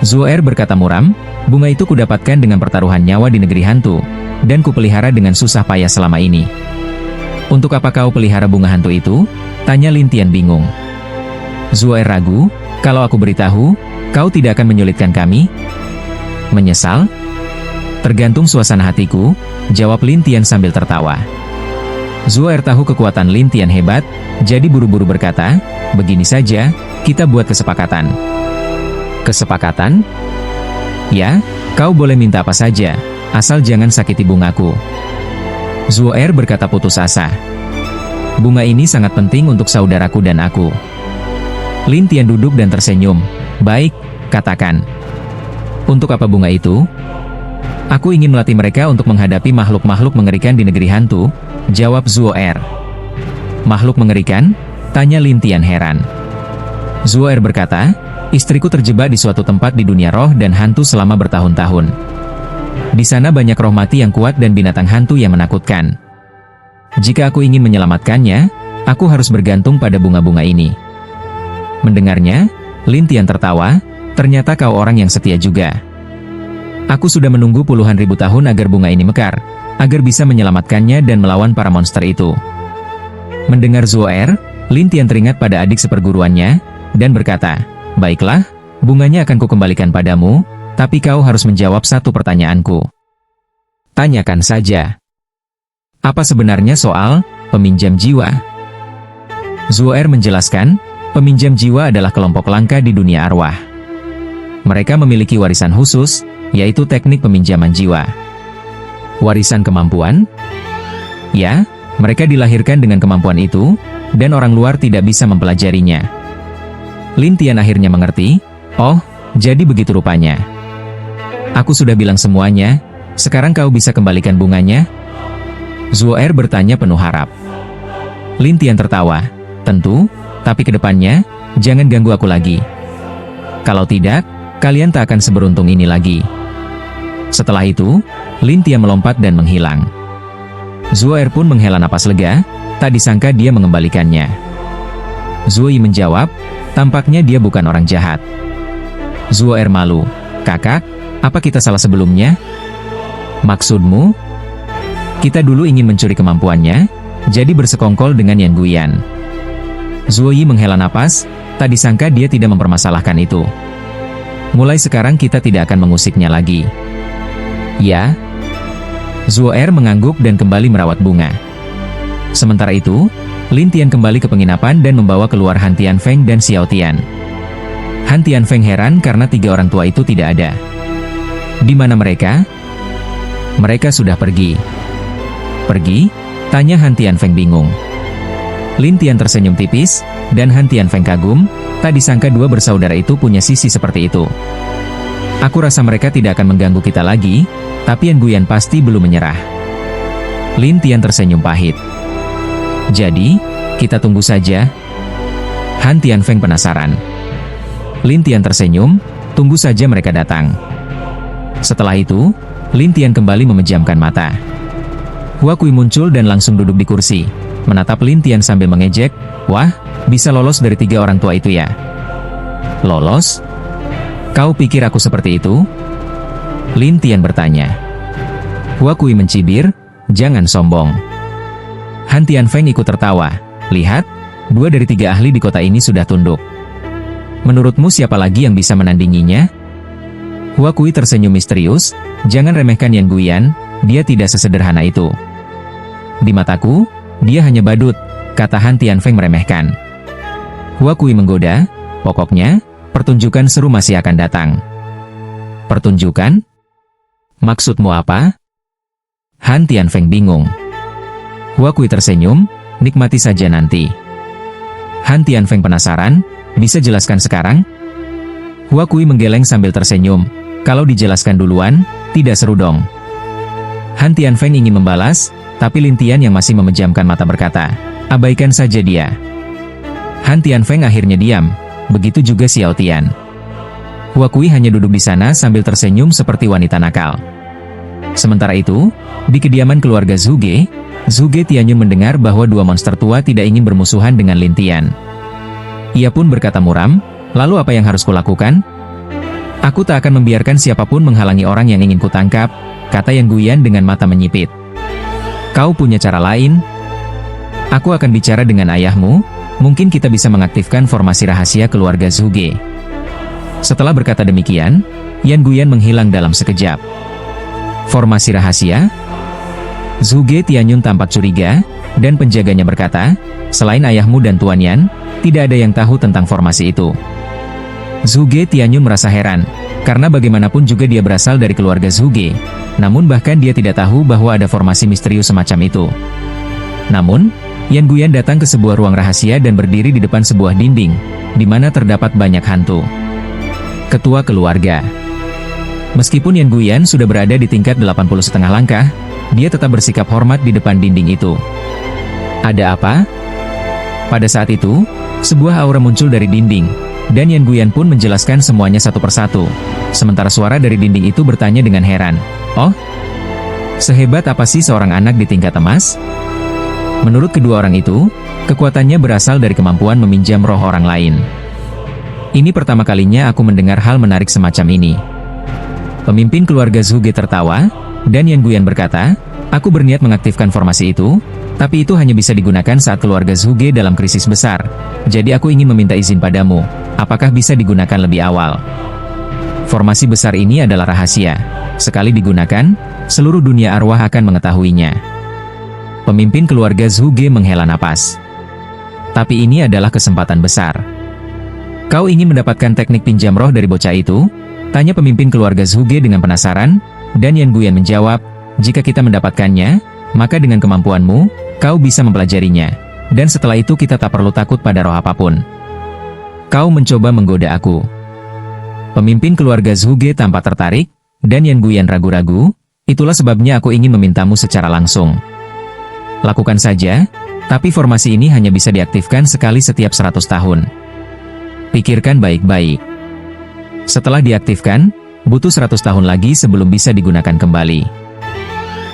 Zuo'er berkata muram, bunga itu kudapatkan dengan pertaruhan nyawa di negeri hantu, dan kupelihara dengan susah payah selama ini. Untuk apa kau pelihara bunga hantu itu? Tanya Lin Tian bingung. Zuo'er ragu, kalau aku beritahu, kau tidak akan menyulitkan kami? Menyesal? Tergantung suasana hatiku, jawab Lin Tian sambil tertawa. Zuo'er tahu kekuatan Lin Tian hebat, jadi buru-buru berkata, begini saja, kita buat kesepakatan. Kesepakatan? Ya, kau boleh minta apa saja, asal jangan sakiti bungaku. Zuo'er berkata putus asa. Bunga ini sangat penting untuk saudaraku dan aku. Lin Tian duduk dan tersenyum. Baik, katakan. Untuk apa bunga itu? Aku ingin melatih mereka untuk menghadapi makhluk-makhluk mengerikan di negeri hantu, jawab Zuo'er. Makhluk mengerikan? Tanya Lin Tian heran. Zuo'er berkata, istriku terjebak di suatu tempat di dunia roh dan hantu selama bertahun-tahun. Di sana banyak roh mati yang kuat dan binatang hantu yang menakutkan. Jika aku ingin menyelamatkannya, aku harus bergantung pada bunga-bunga ini. Mendengarnya, Lin Tian tertawa, ternyata kau orang yang setia juga. Aku sudah menunggu puluhan ribu tahun agar bunga ini mekar, agar bisa menyelamatkannya dan melawan para monster itu. Mendengar Zuo'er, Lin Tian teringat pada adik seperguruannya, dan berkata, baiklah, bunganya akan kukembalikan padamu, tapi kau harus menjawab satu pertanyaanku. Tanyakan saja. Apa sebenarnya soal peminjam jiwa? Zuo'er menjelaskan, peminjam jiwa adalah kelompok langka di dunia arwah. Mereka memiliki warisan khusus, yaitu teknik peminjaman jiwa. Warisan kemampuan? Ya, mereka dilahirkan dengan kemampuan itu, dan orang luar tidak bisa mempelajarinya. Lin Tian akhirnya mengerti, oh, jadi begitu rupanya. Aku sudah bilang semuanya, sekarang kau bisa kembalikan bunganya? Zuo'er bertanya penuh harap. Lin Tian tertawa, tentu, tapi ke depannya, jangan ganggu aku lagi. Kalau tidak, kalian tak akan seberuntung ini lagi. Setelah itu, Lin Tian melompat dan menghilang. Zuo'er pun menghela napas lega, tak disangka dia mengembalikannya. Zuoyi menjawab, tampaknya dia bukan orang jahat. Zuo'er malu, kakak, apa kita salah sebelumnya? Maksudmu? Kita dulu ingin mencuri kemampuannya, jadi bersekongkol dengan Yan Guyan. Zuoyi menghela napas, tak disangka dia tidak mempermasalahkan itu. Mulai sekarang kita tidak akan mengusiknya lagi. Ya? Zuo'er mengangguk dan kembali merawat bunga. Sementara itu, Lin Tian kembali ke penginapan dan membawa keluar Han Tianfeng dan Xiao Tian. Han Tianfeng heran karena tiga orang tua itu tidak ada. Di mana mereka? Mereka sudah pergi. Pergi? Tanya Han Tianfeng bingung. Lin Tian tersenyum tipis, dan Han Tianfeng kagum, tak disangka dua bersaudara itu punya sisi seperti itu. Aku rasa mereka tidak akan mengganggu kita lagi, tapi Yan Guyan pasti belum menyerah. Lin Tian tersenyum pahit. Jadi, kita tunggu saja. Han Tianfeng penasaran. Lin Tian tersenyum, tunggu saja mereka datang. Setelah itu, Lin Tian kembali memejamkan mata. Hua Kui muncul dan langsung duduk di kursi, menatap Lin Tian sambil mengejek, "Wah, bisa lolos dari 3 orang tua itu ya?" "Lolos? Kau pikir aku seperti itu?" Lin Tian bertanya. Hua Kui mencibir, "Jangan sombong." Han Tianfeng ikut tertawa. "Lihat, 2 dari 3 ahli di kota ini sudah tunduk. Menurutmu siapa lagi yang bisa menandinginya?" Hua Kui tersenyum misterius, "Jangan remehkan Yan Guyan, dia tidak sesederhana itu." "Di mataku, dia hanya badut," kata Han Tianfeng meremehkan. Hua Kui menggoda, "Pokoknya, pertunjukan seru masih akan datang." "Pertunjukan? Maksudmu apa?" Han Tianfeng bingung. Hua Kui tersenyum, "Nikmati saja nanti." Han Tianfeng penasaran, "Bisa jelaskan sekarang?" Hua Kui menggeleng sambil tersenyum, "Kalau dijelaskan duluan, tidak seru dong." Han Tianfeng ingin membalas, tapi Lin Tian yang masih memejamkan mata berkata, "Abaikan saja dia." Han Tianfeng akhirnya diam, begitu juga Xiao Tian. Hua Kui hanya duduk di sana sambil tersenyum seperti wanita nakal. Sementara itu, di kediaman keluarga Zhuge Tianyun mendengar bahwa 2 monster tua tidak ingin bermusuhan dengan Lin Tian. Ia pun berkata muram, "Lalu apa yang harus kulakukan?" "Aku tak akan membiarkan siapapun menghalangi orang yang ingin kutangkap," kata Yan Guyan dengan mata menyipit. "Kau punya cara lain?" "Aku akan bicara dengan ayahmu, mungkin kita bisa mengaktifkan formasi rahasia keluarga Zhuge." Setelah berkata demikian, Yan Guyan menghilang dalam sekejap. "Formasi rahasia?" Zhuge Tianyun tampak curiga, dan penjaganya berkata, "Selain ayahmu dan Tuan Yan, tidak ada yang tahu tentang formasi itu." Zhuge Tianyun merasa heran, karena bagaimanapun juga dia berasal dari keluarga Zhuge, namun bahkan dia tidak tahu bahwa ada formasi misterius semacam itu. Namun, Yan Guyan datang ke sebuah ruang rahasia dan berdiri di depan sebuah dinding, di mana terdapat banyak hantu. Ketua keluarga. Meskipun Yan Guyan sudah berada di tingkat 80,5 langkah, dia tetap bersikap hormat di depan dinding itu. "Ada apa?" Pada saat itu, sebuah aura muncul dari dinding, dan Yan Guyan pun menjelaskan semuanya satu persatu. Sementara suara dari dinding itu bertanya dengan heran, "Oh, sehebat apa sih seorang anak di tingkat emas?" Menurut kedua orang itu, kekuatannya berasal dari kemampuan meminjam roh orang lain. "Ini pertama kalinya aku mendengar hal menarik semacam ini." Pemimpin keluarga Zhuge tertawa, dan Yan Guyan berkata, "Aku berniat mengaktifkan formasi itu, tapi itu hanya bisa digunakan saat keluarga Zhuge dalam krisis besar. Jadi aku ingin meminta izin padamu, apakah bisa digunakan lebih awal?" Formasi besar ini adalah rahasia. Sekali digunakan, seluruh dunia arwah akan mengetahuinya. Pemimpin keluarga Zhuge menghela napas. "Tapi ini adalah kesempatan besar." "Kau ingin mendapatkan teknik pinjam roh dari bocah itu?" tanya pemimpin keluarga Zhuge dengan penasaran, dan Yan Guyan menjawab, "Jika kita mendapatkannya, maka dengan kemampuanmu, kau bisa mempelajarinya. Dan setelah itu kita tak perlu takut pada roh apapun." "Kau mencoba menggoda aku." Pemimpin keluarga Zhuge tampak tertarik, dan Yan Guyan ragu-ragu, "Itulah sebabnya aku ingin memintamu secara langsung." "Lakukan saja, tapi formasi ini hanya bisa diaktifkan sekali setiap 100 tahun. Pikirkan baik-baik. Setelah diaktifkan, butuh 100 tahun lagi sebelum bisa digunakan kembali.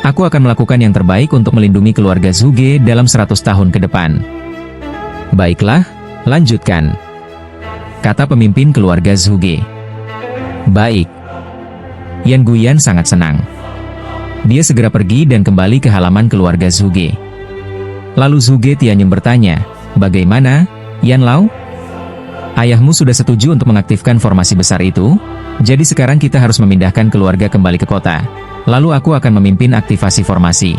Aku akan melakukan yang terbaik untuk melindungi keluarga Zhuge dalam 100 tahun ke depan." "Baiklah, lanjutkan," kata pemimpin keluarga Zhuge. "Baik." Yan Guyan sangat senang. Dia segera pergi dan kembali ke halaman keluarga Zhuge. Lalu Zhuge Tianyun bertanya, "Bagaimana, Yan Lao? Ayahmu sudah setuju untuk mengaktifkan formasi besar itu? Jadi sekarang kita harus memindahkan keluarga kembali ke kota. Lalu aku akan memimpin aktivasi formasi,"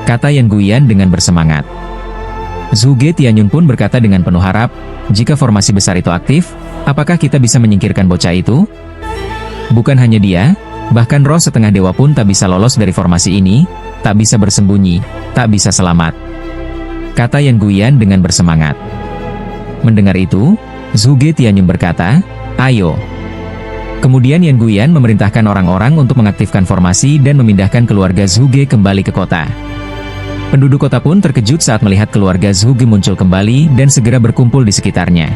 kata Yan Guyan dengan bersemangat. Zhuge Tianyun pun berkata dengan penuh harap, "Jika formasi besar itu aktif, apakah kita bisa menyingkirkan bocah itu? Bukan hanya dia, bahkan roh setengah dewa pun tak bisa lolos dari formasi ini, tak bisa bersembunyi, tak bisa selamat," kata Yan Guyan dengan bersemangat. Mendengar itu, Zhuge Tianyun berkata, "Ayo." Kemudian Yan Guyan memerintahkan orang-orang untuk mengaktifkan formasi dan memindahkan keluarga Zhuge kembali ke kota. Penduduk kota pun terkejut saat melihat keluarga Zhuge muncul kembali dan segera berkumpul di sekitarnya.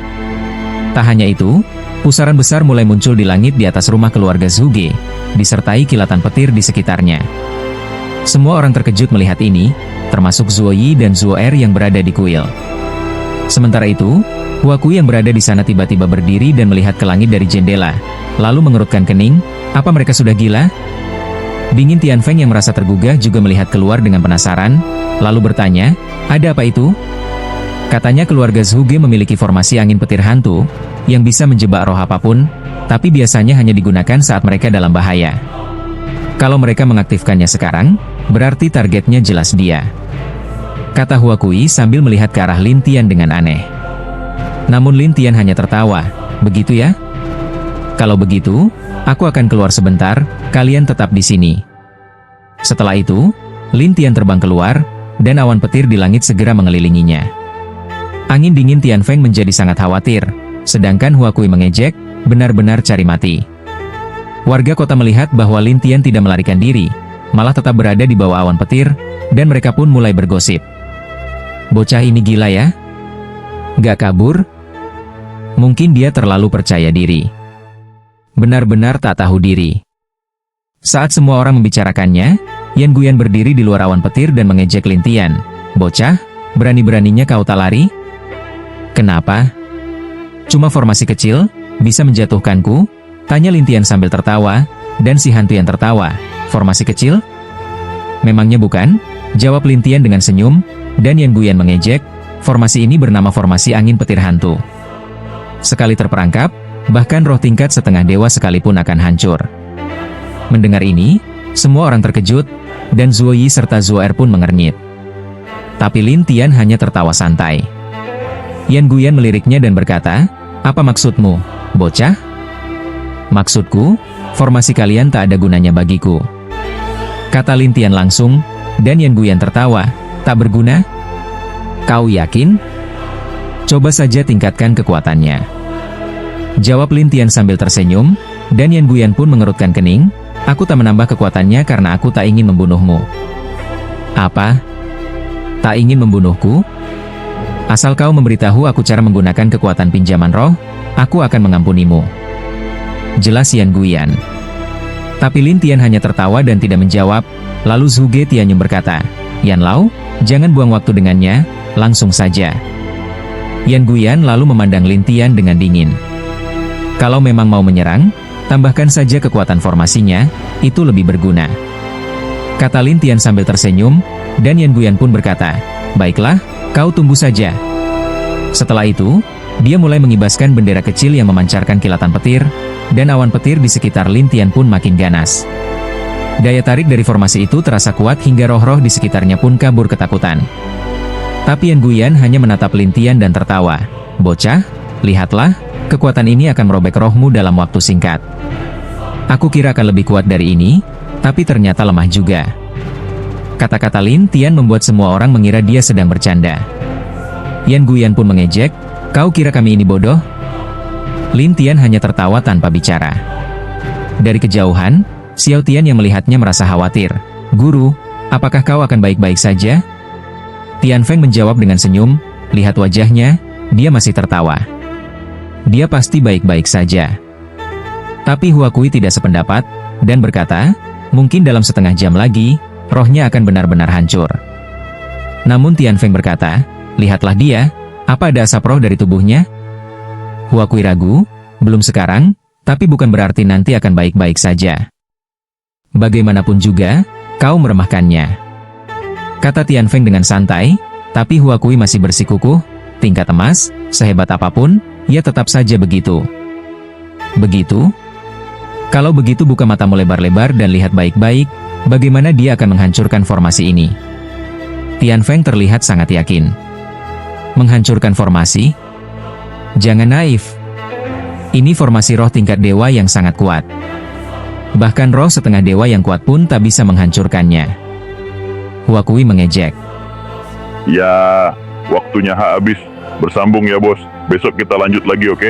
Tak hanya itu, pusaran besar mulai muncul di langit di atas rumah keluarga Zhuge, disertai kilatan petir di sekitarnya. Semua orang terkejut melihat ini, termasuk Zuo Yi dan Zuo Er yang berada di kuil. Sementara itu, Hua Kui yang berada di sana tiba-tiba berdiri dan melihat ke langit dari jendela, lalu mengerutkan kening. Apa mereka sudah gila? Dingin Tianfeng yang merasa tergugah juga melihat keluar dengan penasaran, lalu bertanya, ada apa itu? Katanya keluarga Zhuge memiliki formasi angin petir hantu, yang bisa menjebak roh apapun, tapi biasanya hanya digunakan saat mereka dalam bahaya. Kalau mereka mengaktifkannya sekarang, berarti targetnya jelas dia. Kata Hua Kui sambil melihat ke arah Lin Tian dengan aneh. Namun Lin Tian hanya tertawa, begitu ya? Kalau begitu, aku akan keluar sebentar, kalian tetap di sini. Setelah itu, Lin Tian terbang keluar, dan awan petir di langit segera mengelilinginya. Angin dingin Tianfeng menjadi sangat khawatir, sedangkan Hua Kui mengejek, benar-benar cari mati. Warga kota melihat bahwa Lin Tian tidak melarikan diri, malah tetap berada di bawah awan petir, dan mereka pun mulai bergosip. Bocah ini gila ya? Gak kabur? Mungkin dia terlalu percaya diri. Benar-benar tak tahu diri. Saat semua orang membicarakannya, Yan Guyan berdiri di luar awan petir dan mengejek Lin Tian. Bocah, berani-beraninya kau tak lari? Kenapa? Cuma formasi kecil, bisa menjatuhkanku? Tanya Lin Tian sambil tertawa, dan si hantu yang tertawa. Formasi kecil? Memangnya bukan? Jawab Lin Tian dengan senyum, dan Yan Guyan mengejek, formasi ini bernama formasi angin petir hantu. Sekali terperangkap, bahkan roh tingkat setengah dewa sekalipun akan hancur. Mendengar ini, semua orang terkejut, dan Zuo Yi serta Zuo Er pun mengernyit. Tapi Lin Tian hanya tertawa santai. Yan Guyan meliriknya dan berkata, apa maksudmu, bocah? Maksudku, formasi kalian tak ada gunanya bagiku. Kata Lin Tian langsung, dan Yan Guyan tertawa, tak berguna? Kau yakin? Coba saja tingkatkan kekuatannya. Jawab Lin Tian sambil tersenyum, dan Yan Guyan pun mengerutkan kening, aku tak menambah kekuatannya karena aku tak ingin membunuhmu. Apa? Tak ingin membunuhku? Asal kau memberitahu aku cara menggunakan kekuatan pinjaman roh, aku akan mengampunimu. Jelas Yan Guyan. Tapi Lin Tian hanya tertawa dan tidak menjawab, lalu Zhuge Tianyum berkata, Yan Lao, jangan buang waktu dengannya, langsung saja. Yan Guyan lalu memandang Lin Tian dengan dingin. Kalau memang mau menyerang, tambahkan saja kekuatan formasinya, itu lebih berguna. Kata Lin Tian sambil tersenyum, dan Yan Guyan pun berkata, baiklah, kau tunggu saja. Setelah itu, dia mulai mengibaskan bendera kecil yang memancarkan kilatan petir, dan awan petir di sekitar Lin Tian pun makin ganas. Daya tarik dari formasi itu terasa kuat hingga roh-roh di sekitarnya pun kabur ketakutan. Tapi Yan Guyan hanya menatap Lin Tian dan tertawa. Bocah, lihatlah, kekuatan ini akan merobek rohmu dalam waktu singkat. Aku kira akan lebih kuat dari ini, tapi ternyata lemah juga. Kata-kata Lin Tian membuat semua orang mengira dia sedang bercanda. Yan Guyan pun mengejek, kau kira kami ini bodoh? Lin Tian hanya tertawa tanpa bicara. Dari kejauhan, Xiao Tian yang melihatnya merasa khawatir. Guru, apakah kau akan baik-baik saja? Tianfeng menjawab dengan senyum, lihat wajahnya, dia masih tertawa. Dia pasti baik-baik saja. Tapi Hua Kui tidak sependapat, dan berkata, mungkin dalam setengah jam lagi, rohnya akan benar-benar hancur. Namun Tianfeng berkata, lihatlah dia, apa ada asap roh dari tubuhnya? Hua Kui ragu, belum sekarang, tapi bukan berarti nanti akan baik-baik saja. Bagaimanapun juga, kau meremehkannya. Kata Tianfeng dengan santai, tapi Hua Kui masih bersikukuh, tingkat emas, sehebat apapun, ia tetap saja begitu. Begitu? Kalau begitu buka matamu lebar-lebar dan lihat baik-baik, bagaimana dia akan menghancurkan formasi ini. Tianfeng terlihat sangat yakin. Menghancurkan formasi? Jangan naif. Ini formasi roh tingkat dewa yang sangat kuat. Bahkan roh setengah dewa yang kuat pun tak bisa menghancurkannya. Hua Kui mengejek. Ya, waktunya habis. Bersambung ya bos. Besok kita lanjut lagi, oke?